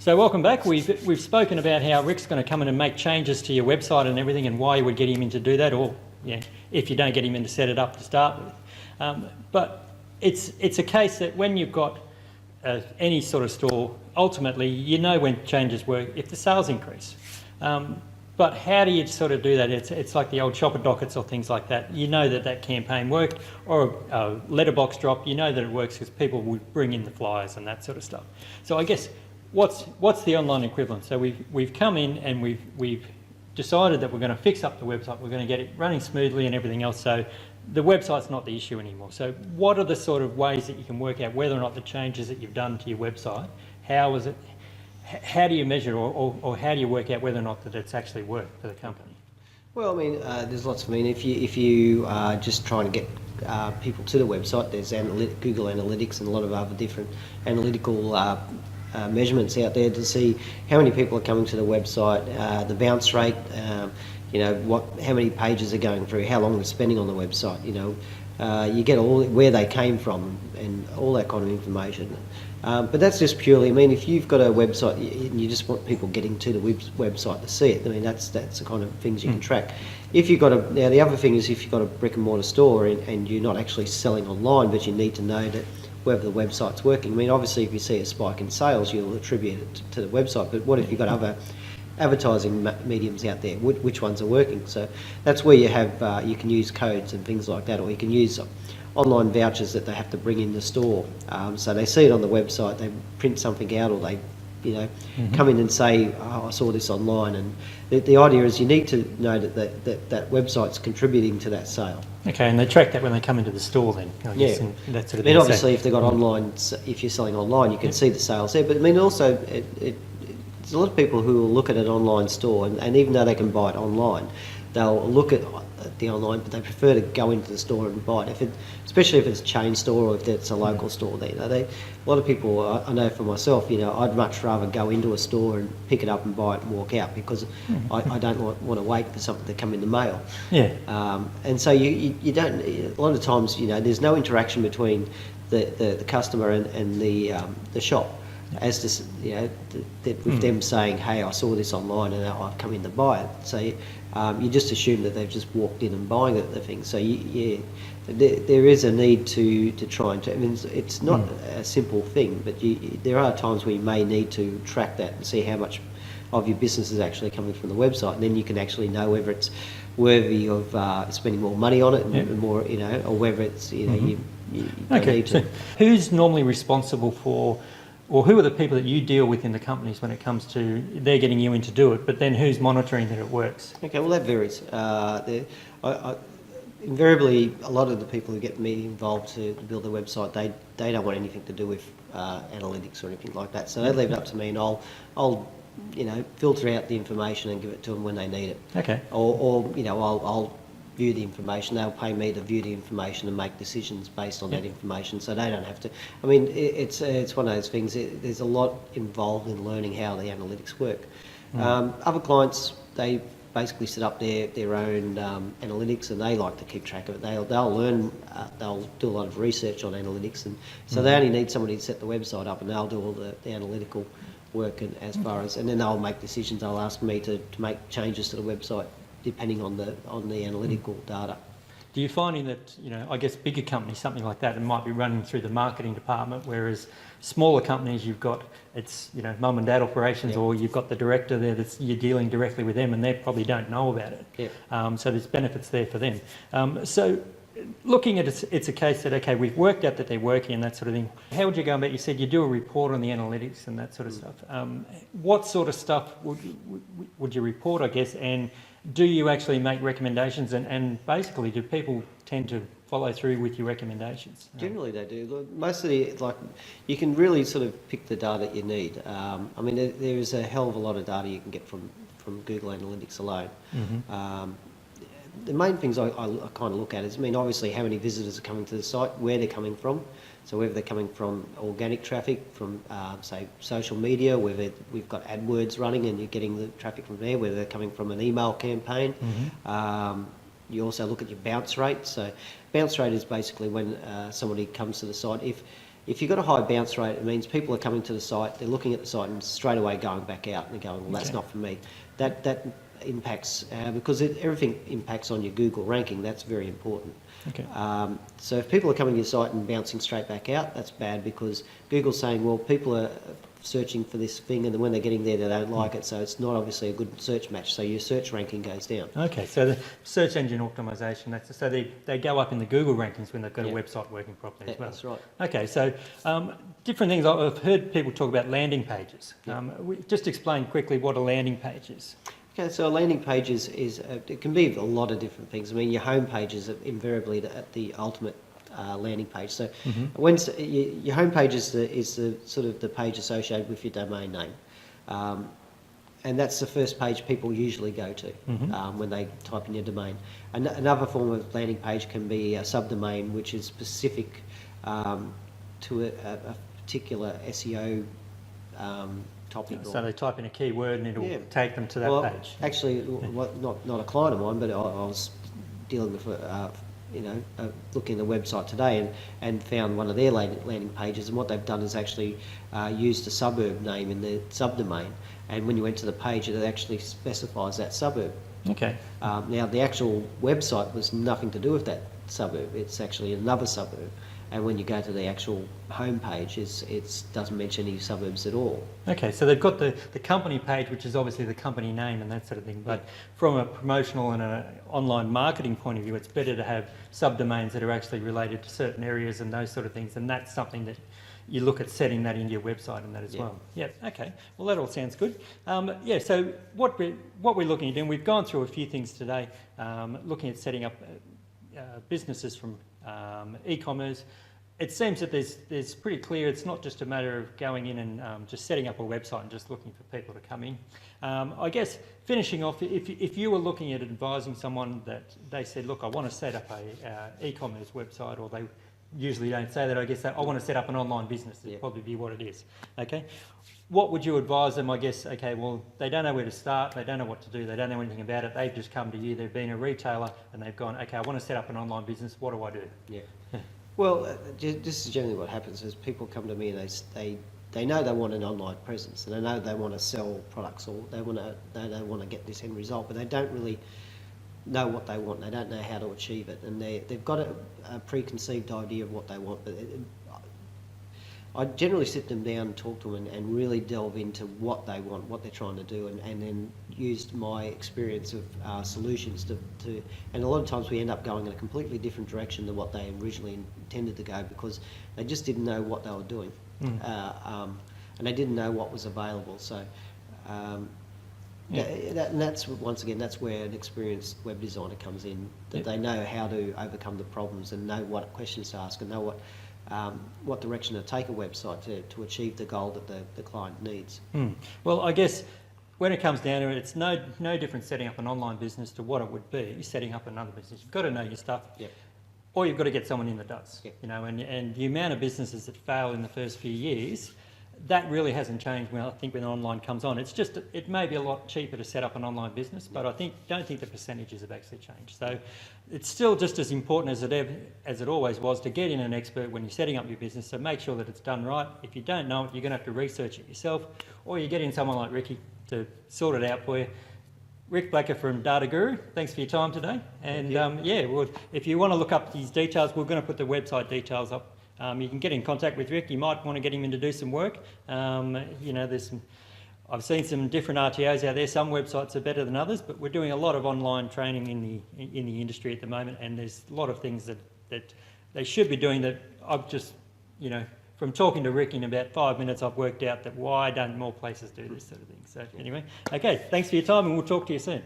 So welcome back. We've spoken about how Rick's going to come in and make changes to your website and everything, and why you would get him in to do that, or if you don't get him in to set it up to start with. But it's a case that when you've got any sort of store, ultimately you know when changes work if the sales increase. But how do you sort of do that? It's like the old shopper dockets or things like that. You know that campaign worked, or a letterbox drop. You know that it works because people would bring in the flyers and that sort of stuff. So I guess what's the online equivalent? So we've come in and we've decided that we're going to fix up the website. We're going to get it running smoothly and everything else. So the website's not the issue anymore. So what are the sort of ways that you can work out whether or not the changes that you've done to your website, how do you measure or how do you work out whether or not that it's actually worked for the company? Well, I mean, there's lots. I mean, if you are just trying to get people to the website, there's Google Analytics and a lot of other different analytical measurements out there to see how many people are coming to the website, the bounce rate, how many pages are going through, how long they're spending on the website. You get all where they came from and all that kind of information. But that's just purely, I mean, if you've got a website and you just want people getting to the website to see it, I mean, that's the kind of things you can track. If you've got now the other thing is if you've got a brick and mortar store and you're not actually selling online, but you need to know that whether the website's working. I mean, obviously if you see a spike in sales, you'll attribute it to the website, but what if you've got other advertising mediums out there, which ones are working? So that's where you have you can use codes and things like that, or you can use online vouchers that they have to bring in the store. So they see it on the website, they print something out, or they come in and say, I saw this online. And the idea is you need to know that website's contributing to that sale. Okay, and they track that when they come into the store then? I guess, Yeah. and that sort of I mean, thing. obviously if they've got online, if you're selling online, you can see the sales there. But I mean, also, there's a lot of people who will look at an online store, and even though they can buy it online, they'll look at the online, but they prefer to go into the store and buy it. Especially if it's a chain store or if it's a local store. A lot of people, I know for myself, I'd much rather go into a store and pick it up and buy it and walk out, because I don't want to wait for something to come in the mail. Yeah. And so you don't. A lot of times, there's no interaction between the customer and the shop, as to with them saying, hey, I saw this online and I've come in to buy it. So you just assume that they've just walked in and buying the thing. So there is a need to try and. I mean, it's not a simple thing, but there are times where you may need to track that and see how much of your business is actually coming from the website, and then you can actually know whether it's worthy of spending more money on it and more, or whether it's you don't need to. So who's normally responsible for? Or who are the people that you deal with in the companies when it comes to they're getting you in to do it, but then who's monitoring that it works? Okay, well that varies. Invariably, a lot of the people who get me involved to build a website, they don't want anything to do with analytics or anything like that. So they leave it up to me, and I'll filter out the information and give it to them when they need it. Okay. Or I'll view the information. They'll pay me to view the information and make decisions based on that information, so they don't have to. I mean, it's one of those things. There's a lot involved in learning how the analytics work. Other clients, they basically set up their own analytics, and they like to keep track of it. They'll learn. They'll do a lot of research on analytics, and so they only need somebody to set the website up, and they'll do all the analytical work and then they'll make decisions. They'll ask me to make changes to the website depending on the analytical data. Do you finding that, I guess bigger companies, something like that, it might be running through the marketing department, whereas smaller companies, you've got, it's, mum and dad operations, or you've got the director there you're dealing directly with them, and they probably don't know about it. So there's benefits there for them. So looking at it, it's a case that, okay, we've worked out that they're working and that sort of thing. How would you go about, you said you do a report on the analytics and that sort of stuff. What sort of stuff would you report, I guess, and do you actually make recommendations, and basically do people tend to follow through with your recommendations? Generally they do. Most of you can really sort of pick the data you need. I mean, there is a hell of a lot of data you can get from Google Analytics alone. The main things I kind of look at is, obviously how many visitors are coming to the site, where they're coming from. So whether they're coming from organic traffic, from say social media, whether we've got AdWords running and you're getting the traffic from there, whether they're coming from an email campaign. You also look at your bounce rate. So bounce rate is basically when somebody comes to the site. if you've got a high bounce rate, it means people are coming to the site, they're looking at the site and straight away going back out and they're going, well, that's not for me. That impacts, because everything impacts on your Google ranking. That's very important. Okay. So if people are coming to your site and bouncing straight back out, that's bad, because Google's saying, well, people are searching for this thing, and then when they're getting there, they don't like it, so it's not obviously a good search match, so your search ranking goes down. Okay, so the search engine optimization, so they go up in the Google rankings when they've got a Yeah. website working properly as well. That's right. Okay, so different things. I've heard people talk about landing pages. Just explain quickly what a landing page is. Okay, so a landing page is it can be a lot of different things. I mean, your home page is invariably the ultimate landing page. So when your home page is the sort of the page associated with your domain name, and that's the first page people usually go to when they type in your domain. Another form of landing page can be a subdomain, which is specific to a particular SEO topic. So they type in a keyword and it'll take them to that page. Actually, not a client of mine, but I was dealing with looking at the website today and found one of their landing pages, and what they've done is actually used a suburb name in the subdomain, and when you enter the page it actually specifies that suburb. Okay. Now the actual website was nothing to do with that suburb, it's actually another suburb, and when you go to the actual home page it doesn't mention any suburbs at all. Okay, so they've got the company page, which is obviously the company name and that sort of thing, but from a promotional and an online marketing point of view, it's better to have subdomains that are actually related to certain areas and those sort of things, and that's something that you look at setting that into your website and that as well. Yeah, okay. Well, that all sounds good. So what we're looking at doing, we've gone through a few things today, looking at setting up businesses from e-commerce. It seems that there's pretty clear, it's not just a matter of going in and just setting up a website and just looking for people to come in. I guess finishing off, if you were looking at advising someone that they said, look, I want to set up a e-commerce website, or they usually don't say that, I guess I want to set up an online business, that'd probably be what it is. Okay, what would you advise them? I guess, okay, well, they don't know where to start, they don't know what to do, they don't know anything about it, they've just come to you, they've been a retailer and they've gone, okay, I want to set up an online business, what do I do? Yeah. Well, this is generally what happens is people come to me and they know they want an online presence, and they know they want to sell products, or they want to get this end result, but they don't really know what they want. They don't know how to achieve it, and they've got a preconceived idea of what they want. But I generally sit them down and talk to them and really delve into what they want, what they're trying to do, and then use my experience of solutions to. And a lot of times we end up going in a completely different direction than what they originally intended to go, because they just didn't know what they were doing, and they didn't know what was available. So. That's once again, that's where an experienced web designer comes in, that they know how to overcome the problems and know what questions to ask and know what direction to take a website to achieve the goal that the client needs. Well, I guess when it comes down to it, it's no different setting up an online business to what it would be setting up another business. You've got to know your stuff, or you've got to get someone in that does. And the amount of businesses that fail in the first few years, that really hasn't changed when online comes on. It's just, it may be a lot cheaper to set up an online business, but don't think the percentages have actually changed. So it's still just as important as it always was to get in an expert when you're setting up your business, so make sure that it's done right. If you don't know it, you're going to have to research it yourself, or you get in someone like Ricky to sort it out for you. Rick Blacker from Data Guru, thanks for your time today. And if you want to look up these details, we're going to put the website details up. You can get in contact with Rick. You might want to get him in to do some work. I've seen some different RTOs out there. Some websites are better than others, but we're doing a lot of online training in the industry at the moment, and there's a lot of things that they should be doing that I've just, from talking to Rick in about 5 minutes, I've worked out that why don't more places do this sort of thing. So anyway, okay, thanks for your time, and we'll talk to you soon.